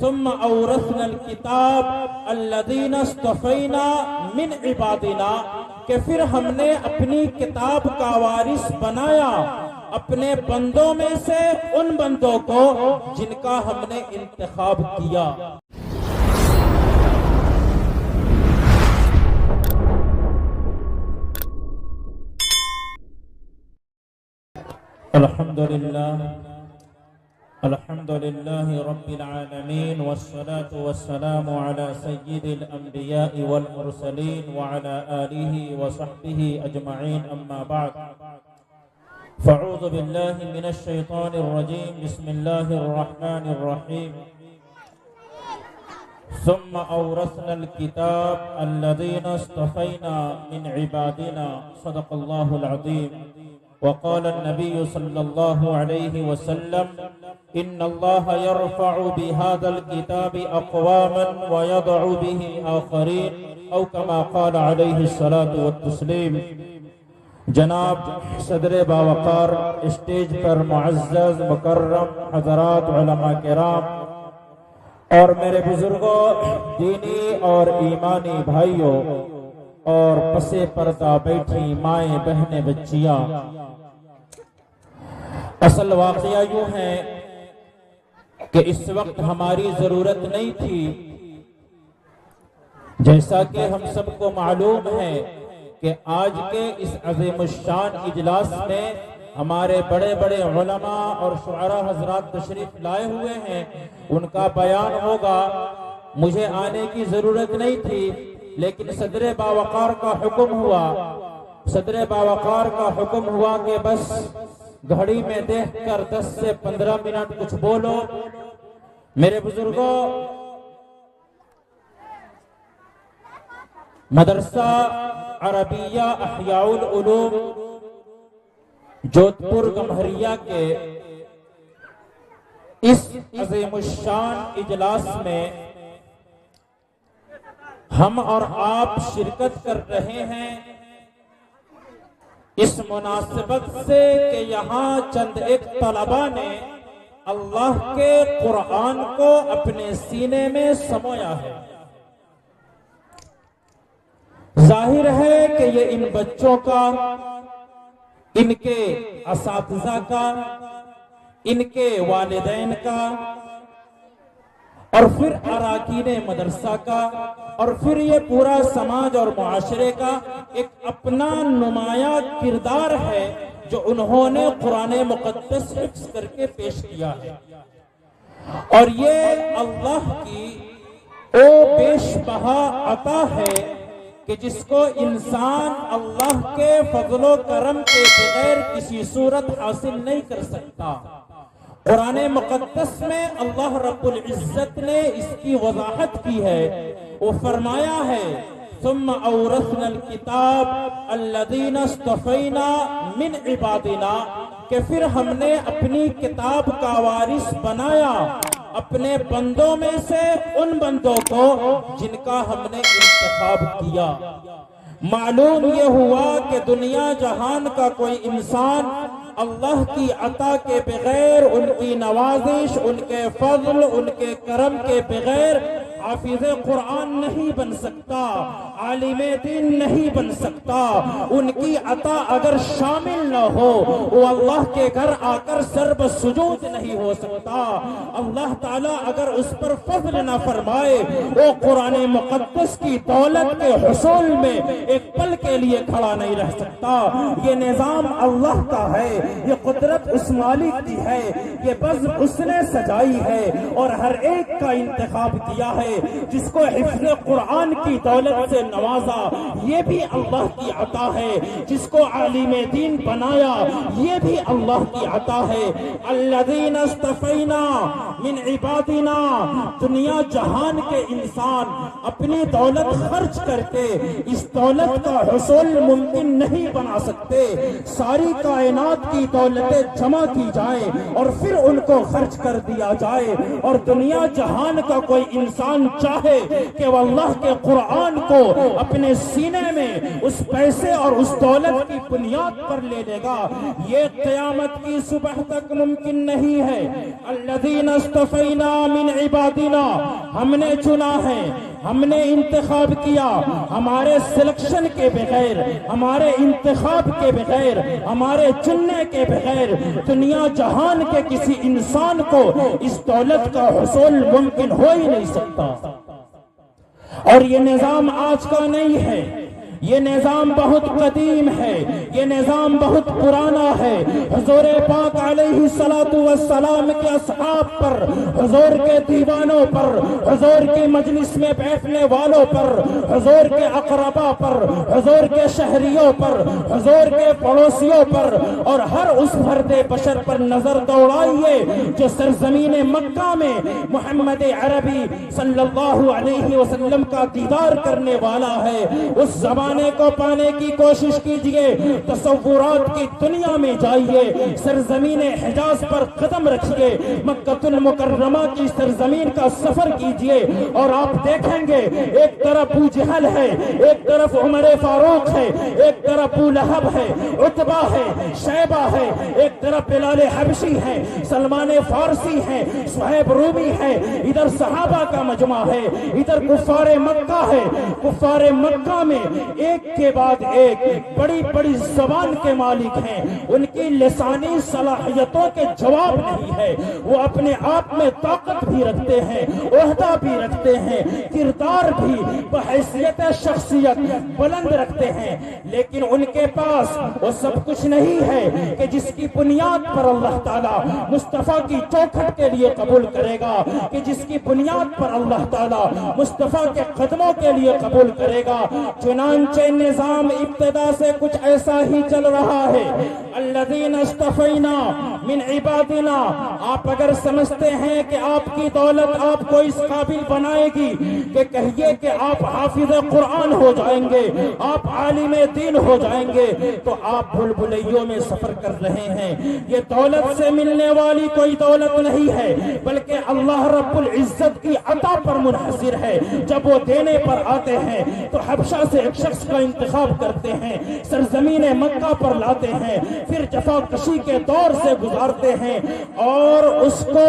ثم اورثنا الکتاب الذین اصطفینا من عبادنا، کہ پھر ہم نے اپنی کتاب کا وارث بنایا اپنے بندوں میں سے ان بندوں کو جن کا ہم نے انتخاب کیا۔ الحمد للہ رب العالمین، والصلاة والسلام على سید الانبیاء والمرسلین وعلى آلہ وصحبہ اجمعین، اما بعد فاعوذ باللہ من الشیطان الرجیم، بسم اللہ الرحمن الرحیم۔ ثم اورثنا الكتاب الذین اصطفینا من عبادنا، صدق اللہ العظیم۔ وقال النبي صلى الله عليه وسلم إن الله يرفع بهذا الكتاب أقواما ويضع به آخرين، أو كما قال عليه الصلاة والتسليم۔ جناب صدر باوقار اسٹیج پر معزز مکرم حضرات علماء کرام اور میرے بزرگوں، دینی اور ایمانی بھائیوں اور پسے پردہ بیٹھی مائیں بہنیں بچیاں، اصل واقعہ یوں ہے کہ اس وقت ہماری ضرورت نہیں تھی، جیسا کہ ہم سب کو معلوم ہے کہ آج کے اس عظیم الشان اجلاس میں ہمارے بڑے بڑے علماء اور شعراء حضرات تشریف لائے ہوئے ہیں، ان کا بیان ہوگا۔ مجھے آنے کی ضرورت نہیں تھی، لیکن صدر باوقار کا حکم ہوا، صدر باوقار کا حکم ہوا کہ بس گھڑی میں دیکھ کر 10 سے 15 منٹ کچھ بولو۔ میرے بزرگوں، مدرسہ عربیہ احیاء العلوم جودھپور گمہریہ کے اس عظیم الشان اجلاس میں ہم اور آپ شرکت کر رہے ہیں اس مناسبت سے کہ یہاں چند ایک طلباء نے اللہ کے قرآن کو اپنے سینے میں سمویا ہے۔ ظاہر ہے کہ یہ ان بچوں کا، ان کے اساتذہ کا، ان کے والدین کا، اور پھر اراکین مدرسہ کا، اور پھر یہ پورا سماج اور معاشرے کا ایک اپنا نمایاں کردار ہے جو انہوں نے قرآن مقدس حفظ کر کے پیش کیا ہے، اور یہ اللہ کی وہ بیش بہا عطا ہے کہ جس کو انسان اللہ کے فضل و کرم کے بغیر کسی صورت حاصل نہیں کر سکتا۔ قرآن مقدس میں اللہ رب العزت نے اس کی وضاحت کی ہے، وہ فرمایا ہے ثم اورثنا الکتاب الذین اصطفینا من عبادنا، کہ پھر ہم نے اپنی کتاب کا وارث بنایا اپنے بندوں میں سے ان بندوں کو جن کا ہم نے انتخاب کیا۔ معلوم یہ ہوا کہ دنیا جہان کا کوئی انسان اللہ کی عطا کے بغیر، ان کی نوازش، ان کے فضل، ان کے کرم کے بغیر حافظ قرآن نہیں بن سکتا، عالم دین نہیں بن سکتا۔ ان کی عطا اگر شامل نہ ہو، وہ اللہ کے گھر آ کر سر بسجود نہیں ہو سکتا۔ اللہ تعالیٰ اگر اس پر فضل نہ فرمائے، وہ قرآن مقدس کی دولت کے حصول میں ایک پل کے لیے کھڑا نہیں رہ سکتا۔ یہ نظام اللہ کا ہے، یہ قدرت اس مالک کی ہے، یہ بزم اس نے سجائی ہے اور ہر ایک کا انتخاب کیا ہے۔ جس کو حفظ قرآن کی دولت سے نوازا، یہ بھی اللہ کی عطا ہے۔ جس کو عالم دین بنایا، یہ بھی اللہ کی عطا ہے۔ الذین اصطفینا من عبادنا، دنیا جہان کے انسان اپنی دولت خرچ کر کے اس دولت کا حصول ممکن نہیں بنا سکتے۔ ساری کائنات کی دولتیں جمع کی جائیں اور پھر ان کو خرچ کر دیا جائے، اور دنیا جہان کا کوئی انسان چاہے کہ وہ اللہ کے قرآن کو اپنے سینے میں اس پیسے اور اس دولت کی بنیاد پر لے لے گا، یہ قیامت کی صبح تک ممکن نہیں ہے۔ الذین اصطفینا من عبادنا، ہم نے چنا ہے، ہم نے انتخاب کیا، ہمارے سلیکشن کے بغیر، ہمارے انتخاب کے بغیر، ہمارے چننے کے بغیر دنیا جہان کے کسی انسان کو اس دولت کا حصول ممکن ہو ہی نہیں سکتا۔ اور یہ نظام آج کا نہیں ہے، یہ نظام بہت قدیم ہے، یہ نظام بہت پرانا ہے۔ حضور پاک علیہ الصلوۃ والسلام کے اصحاب پر، حضور کے دیوانوں پر، حضور کی مجلس میں بیٹھنے والوں پر، حضور کے اقربا پر، حضور کے شہریوں پر، حضور کے پڑوسیوں پر اور ہر اس فرد بشر پر نظر دوڑائیے جو سرزمین مکہ میں محمد عربی صلی اللہ علیہ وسلم کا دیدار کرنے والا ہے۔ اس زبان کو پانے کی کوشش کیجئے، تصورات کی دنیا میں جائیے، سرزمین حجاز پر قدم رکھیے، مکہ المکرمہ کی سرزمین کا سفر کیجئے اور آپ دیکھیں گے ایک طرف ابو جہل ہے، ایک طرف عمر فاروق ہے، ایک طرف ابو لہب ہے، عتبہ ہے، شیبہ ہے، ایک طرف بلال حبشی ہے، سلمان فارسی ہے، صہیب رومی ہے، ادھر صحابہ کا مجمع ہے، ادھر کفار مکہ ہے۔ کفار مکہ میں ایک کے بعد ایک بڑی بڑی زبان کے مالک ہیں، ان کی لسانی صلاحیتوں کے جواب نہیں ہے، وہ اپنے آپ میں طاقت بھی رکھتے ہیں، عہدہ بھی رکھتے ہیں، کردار بھی بحیثیت شخصیت بلند رکھتے ہیں، لیکن ان کے پاس وہ سب کچھ نہیں ہے کہ جس کی بنیاد پر اللہ تعالیٰ مصطفیٰ کی چوکھٹ کے لیے قبول کرے گا، کہ جس کی بنیاد پر اللہ تعالیٰ مصطفیٰ کے قدموں کے لیے قبول کرے گا۔ چنانچہ نظام ابتدا سے کچھ ایسا ہی چل رہا ہے۔ الذین اصطفینا من عبادنا، آپ اگر سمجھتے ہیں کہ آپ کی دولت آپ کو اس قابل بنائے گی کہ کہیے کہ آپ حافظ قرآن ہو جائیں گے، آپ عالم دین ہو جائیں گے، تو آپ بھلبلیوں میں سفر کر رہے ہیں۔ یہ دولت سے ملنے والی کوئی دولت نہیں ہے، بلکہ اللہ رب العزت کی عطا پر منحصر ہے۔ جب وہ دینے پر آتے ہیں تو حبشہ سے ایک شخص کا انتخاب کرتے ہیں، سرزمین مکہ پر لاتے ہیں، پھر جفا کشی کے دور سے گزارتے ہیں اور اس کو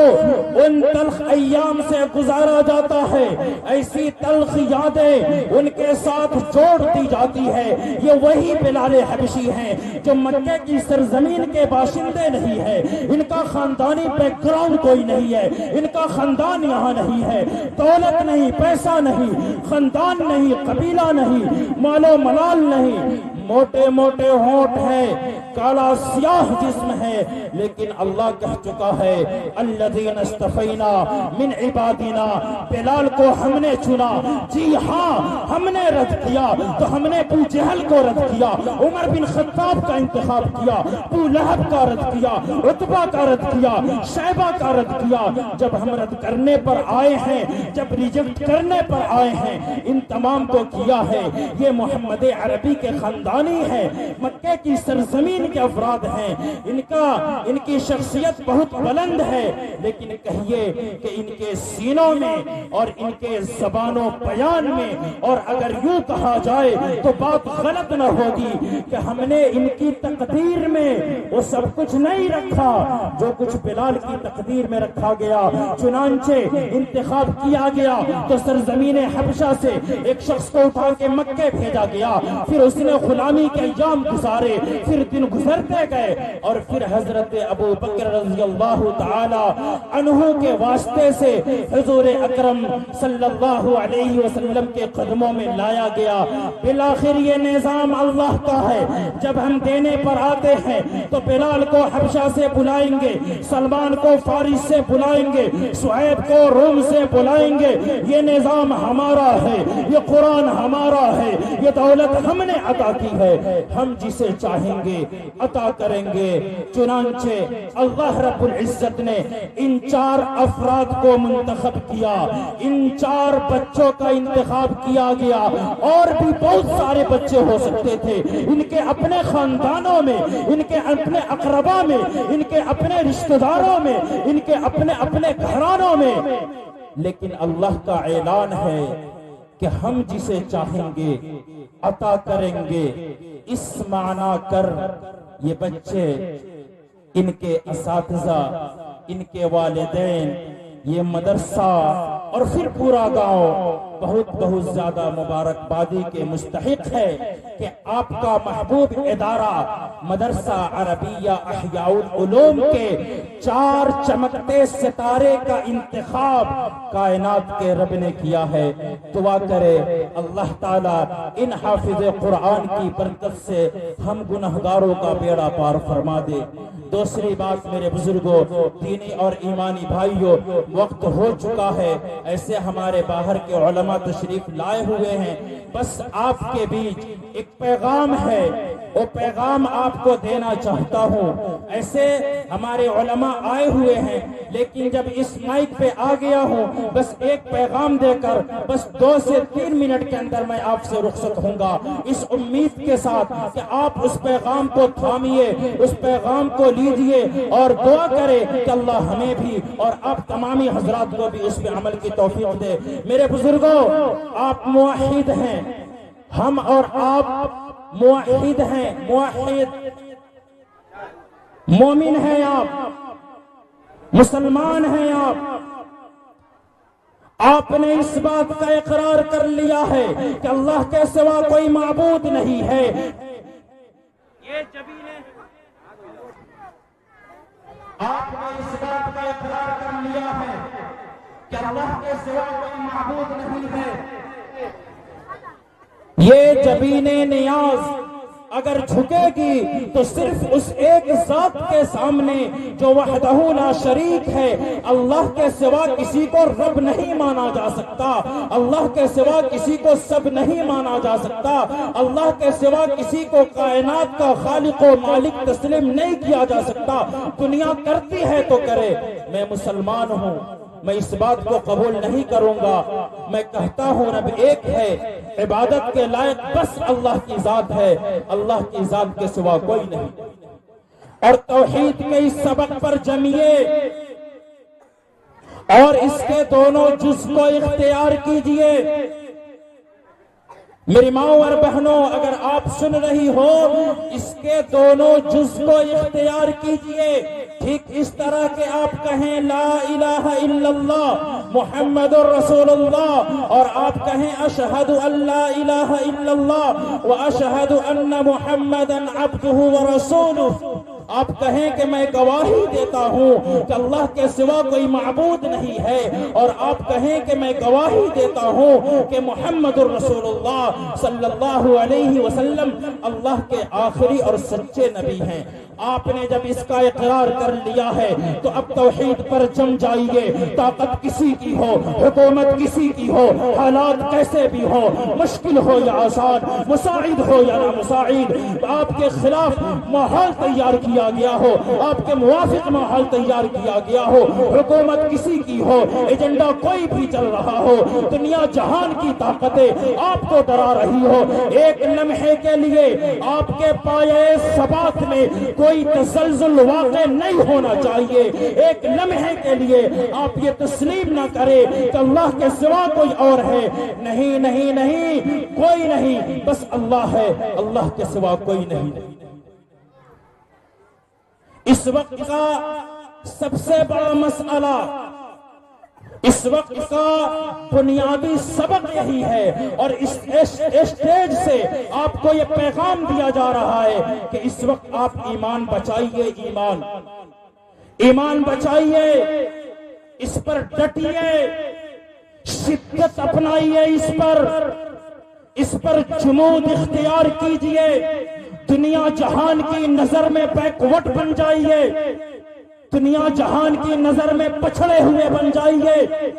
ان تلخ ایام سے گزارا جاتا ہے۔ ایسی تلخ یادیں ان کے ساتھ جوڑ دی جاتی ہے۔ یہ وہی بلال حبشی ہیں جو مکہ کی سرزمین کے باشندے نہیں ہیں، ان کا خاندانی بیک گراؤنڈ کوئی نہیں ہے، ان کا خاندان یہاں نہیں ہے، دولت نہیں، پیسہ نہیں، خاندان نہیں، قبیلہ نہیں، مال و ملال نہیں، موٹے موٹے ہونٹ ہیں، کالا سیاہ جسم ہے، لیکن اللہ کہہ چکا ہے الذین اصطفینا من عبادنا، بلال کو ہم نے چنا۔ جی ہاں، ہم نے رد کیا تو ہم نے ابو جہل کو رد کیا، عمر بن خطاب کا انتخاب کیا، ابو لہب کا رد کیا، عتبہ کا رد کیا، شیبہ کا رد کیا۔ جب ہم رد کرنے پر آئے ہیں، جب ریجیکٹ کرنے پر آئے ہیں، ان تمام کو کیا ہے۔ یہ محمد عربی کے خاندانی ہے، مکہ کی سرزمین کے افراد ہیں، ان کی شخصیت بہت بلند ہے، لیکن کہیے کہ ان کے سینوں میں اور ان کے زبان و بیان میں، اور اگر یوں کہا جائے تو بات غلط نہ ہوگی کہ ہم نے ان کی تقدیر میں وہ سب کچھ نہیں رکھا جو کچھ بلال کی تقدیر میں رکھا گیا۔ چنانچہ انتخاب کیا گیا تو سرزمین حبشہ سے ایک شخص کو اٹھا کے مکے بھیجا گیا، پھر اس نے غلامی کے ایام گزارے، پھر دن گزرتے گئے، اور پھر حضرت ابو بکر رضی اللہ تعالی عنہ کے واسطے سے حضور اکرم صلی اللہ علیہ وسلم کے قدموں میں لایا گیا۔ بالآخر یہ نظام اللہ کا ہے۔ جب ہم دینے پر آتے ہیں تو بلال کو حبشہ سے بلائیں گے، سلمان کو فارس سے بلائیں گے، صہیب کو روم سے بلائیں گے۔ یہ نظام ہمارا ہے، یہ قرآن ہمارا ہے، یہ دولت ہم نے عطا کی ہے، ہم جسے چاہیں گے عطا کریں گے۔ چنانچہ اللہ رب العزت نے ان 4 افراد کو منتخب کیا، ان 4 بچوں کا انتخاب کیا گیا، اور بھی بہت سارے بچے ہو سکتے تھے، ان کے اپنے خاندانوں میں، ان کے اپنے اقربا میں، ان کے اپنے رشتہ داروں میں، ان کے اپنے گھرانوں میں، لیکن اللہ کا اعلان ہے کہ ہم جسے چاہیں گے عطا کریں گے۔ اس معنی کر یہ بچے، ان کے اساتذہ، ان کے والدین، یہ مدرسہ اور پھر پورا گاؤں بہت بہت زیادہ مبارکبادی کے مستحق ہے کہ آپ کا محبوب ادارہ مدرسہ عربیہ احیاء العلوم کے 4 چمکتے ستارے کا انتخاب کائنات کے رب نے کیا ہے۔ دعا کرے اللہ تعالیٰ ان حافظ قرآن کی برکت سے ہم گنہگاروں کا بیڑا پار فرما دے۔ دوسری بات میرے بزرگوں، دینی اور ایمانی بھائیوں، وقت ہو چکا ہے، ایسے ہمارے باہر کے علماء تشریف لائے ہوئے ہیں، بس آپ کے بیچ ایک پیغام ہے، وہ پیغام آپ کو دینا چاہتا ہوں۔ ایسے ہمارے علماء آئے ہوئے ہیں، لیکن جب اس مائک پہ آ گیا ہوں بس ایک پیغام دے کر بس 2 سے 3 منٹ کے اندر میں آپ سے رخصت ہوں گا، اس امید کے ساتھ کہ آپ اس پیغام کو تھامیے، اس پیغام کو لیجئے اور دعا کرے کہ اللہ ہمیں بھی اور آپ تمامی حضرات کو بھی اس پہ عمل کی توفیق دے۔ میرے بزرگوں، آپ موحد ہیں، ہم اور آپ موحد ہیں، موحد مومن ہیں، آپ مسلمان ہیں، آپ نے اس بات کا اقرار کر لیا ہے کہ اللہ کے سوا کوئی معبود نہیں ہے۔ یہ جبینے آپ نے اس بات کا اقرار کر لیا ہے کہ اللہ کے سوا کوئی معبود نہیں ہے۔ یہ جبین نیاز اگر جھکے گی تو صرف اس ایک ذات کے سامنے جو وحدہ لا شریک ہے۔ اللہ کے سوا کسی کو رب نہیں مانا جا سکتا، اللہ کے سوا کسی کو سب نہیں مانا جا سکتا، اللہ کے سوا کسی کو کائنات کا خالق و مالک تسلیم نہیں کیا جا سکتا۔ دنیا کرتی ہے تو کرے، میں مسلمان ہوں، میں اس بات کو قبول نہیں کروں گا۔ میں کہتا ہوں رب ایک ہے، عبادت کے لائق بس اللہ کی ذات ہے، اللہ کی ذات کے سوا کوئی نہیں۔ اور توحید کے اس سبق پر جمیے اور اس کے دونوں جز کو اختیار کیجئے۔ میری ماؤں اور بہنوں، اگر آپ سن رہی ہو، اس کے دونوں جز کو اختیار کیجئے۔ ٹھیک اس طرح کہ آپ کہیں لا الہ الا اللہ محمد رسول اللہ، اور آپ کہیں اشہد ان لا الہ الا اللہ واشہد ان محمدا عبدہ ورسولہ، آپ کہیں کہ میں گواہی دیتا ہوں کہ اللہ کے سوا کوئی معبود نہیں ہے، اور آپ کہیں کہ میں گواہی دیتا ہوں کہ محمد الرسول اللہ صلی اللہ علیہ وسلم اللہ کے آخری اور سچے نبی ہیں۔ آپ نے جب اس کا اقرار کر لیا ہے تو اب توحید پر جم جائیے۔ طاقت کسی کی ہو، حکومت کسی کی ہو، حالات کیسے بھی ہو، مشکل ہو یا آسان، مساعد ہو یا نامساعد، آپ کے خلاف ماحول تیار کیا گیا ہو، آپ کے موافق ماحول تیار کیا گیا ہو، حکومت کسی کی ہو، ایجنڈا کوئی بھی چل رہا ہو، دنیا جہان کی طاقتیں آپ کو ڈرا رہی ہو، ایک لمحے کے لیے آپ کے پائے ثبات میں کوئی تزلزل واقع نہیں ہونا چاہیے۔ ایک لمحے کے لیے آپ یہ تسلیم نہ کریں کہ اللہ کے سوا کوئی اور ہے۔ نہیں نہیں نہیں، کوئی نہیں، بس اللہ ہے، اللہ کے سوا کوئی نہیں۔ اس وقت کا سب سے بڑا مسئلہ، اس وقت کا بنیادی سبق یہی ہے، اور اس اسٹیج سے آپ کو یہ پیغام دیا جا رہا ہے کہ اس وقت آپ ایمان بچائیے، ایمان بچائیے، اس پر ڈٹیے، شدت اپنائیے، اس پر جمود اختیار کیجئے، دنیا جہان کی نظر میں بیکورڈ بن جائیے، دنیا جہان کی نظر میں پچھڑے ہوئے بن جائیے،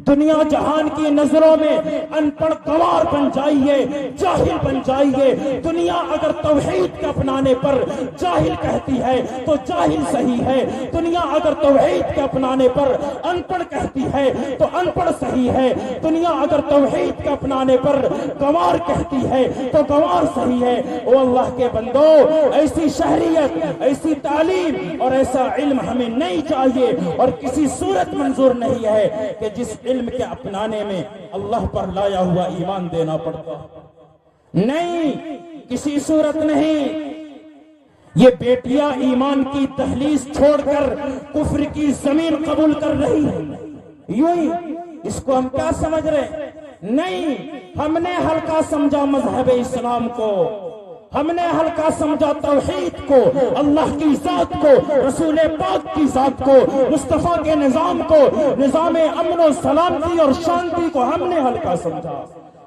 دنیا جہان کی نظروں میں ان پڑھ گوار بن جائیے، جاہل بن جائیے۔ دنیا اگر توحید کے اپنانے پر جاہل کہتی ہے تو جاہل صحیح ہے، دنیا اگر توحید کے اپنانے پر ان پڑھ کہتی ہے تو ان پڑھ صحیح ہے، دنیا اگر توحید کے اپنانے پر گوار کہتی ہے تو گوار صحیح ہے۔ او اللہ کے بندو، ایسی شہریت، ایسی تعلیم اور ایسا علم ہمیں نہیں چاہیے، اور کسی صورت منظور نہیں ہے کہ جس علم کے اپنانے میں اللہ پر لایا ہوا ایمان دینا پڑتا، نہیں، کسی صورت نہیں۔ یہ بیٹیاں ایمان کی دہلیز چھوڑ کر کفر کی زمین قبول کر رہی ہیں، یوں ہی اس کو ہم کیا سمجھ رہے؟ نہیں، ہم نے ہلکا سمجھا مذہب اسلام کو، ہم نے ہلکا سمجھا توحید کو، اللہ کی ذات کو، رسول پاک کی ذات کو، مصطفیٰ کے نظام کو، نظام امن و سلامتی اور شانتی کو ہم نے ہلکا سمجھا۔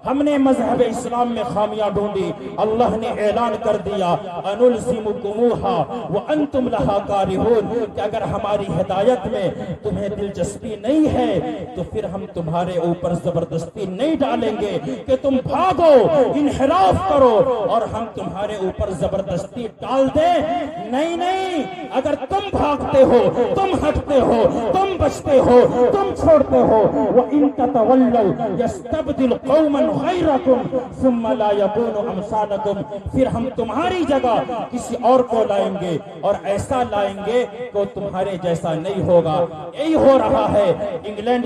ہم نے مذہب اسلام میں خامیاں ڈھونڈی، اللہ نے اعلان کر دیا انلزمکموہا وانتم لہا کارہون کہ اگر ہماری ہدایت میں تمہیں دلچسپی نہیں ہے تو پھر ہم تمہارے اوپر زبردستی نہیں ڈالیں گے کہ تم بھاگو، انحراف کرو اور ہم تمہارے اوپر زبردستی ڈال دیں۔ نہیں نہیں، اگر تم بھاگتے ہو، تم ہٹتے ہو، تم بچتے ہو، تم چھوڑتے ہو، وَإِن تَتَوَلَّوْا يَسْتَبْدِلْ قَوْمًا غَيْرَكُمْ ثُمَّ لَا يَكُونُوا أَمْثَالَكُمْ، پھر ہم تمہاری جگہ کسی اور کو لائیں گے اور ایسا لائیں گے کہ تمہارے جیسا نہیں ہوگا۔ یہی ہو رہا ہے۔ انگلینڈ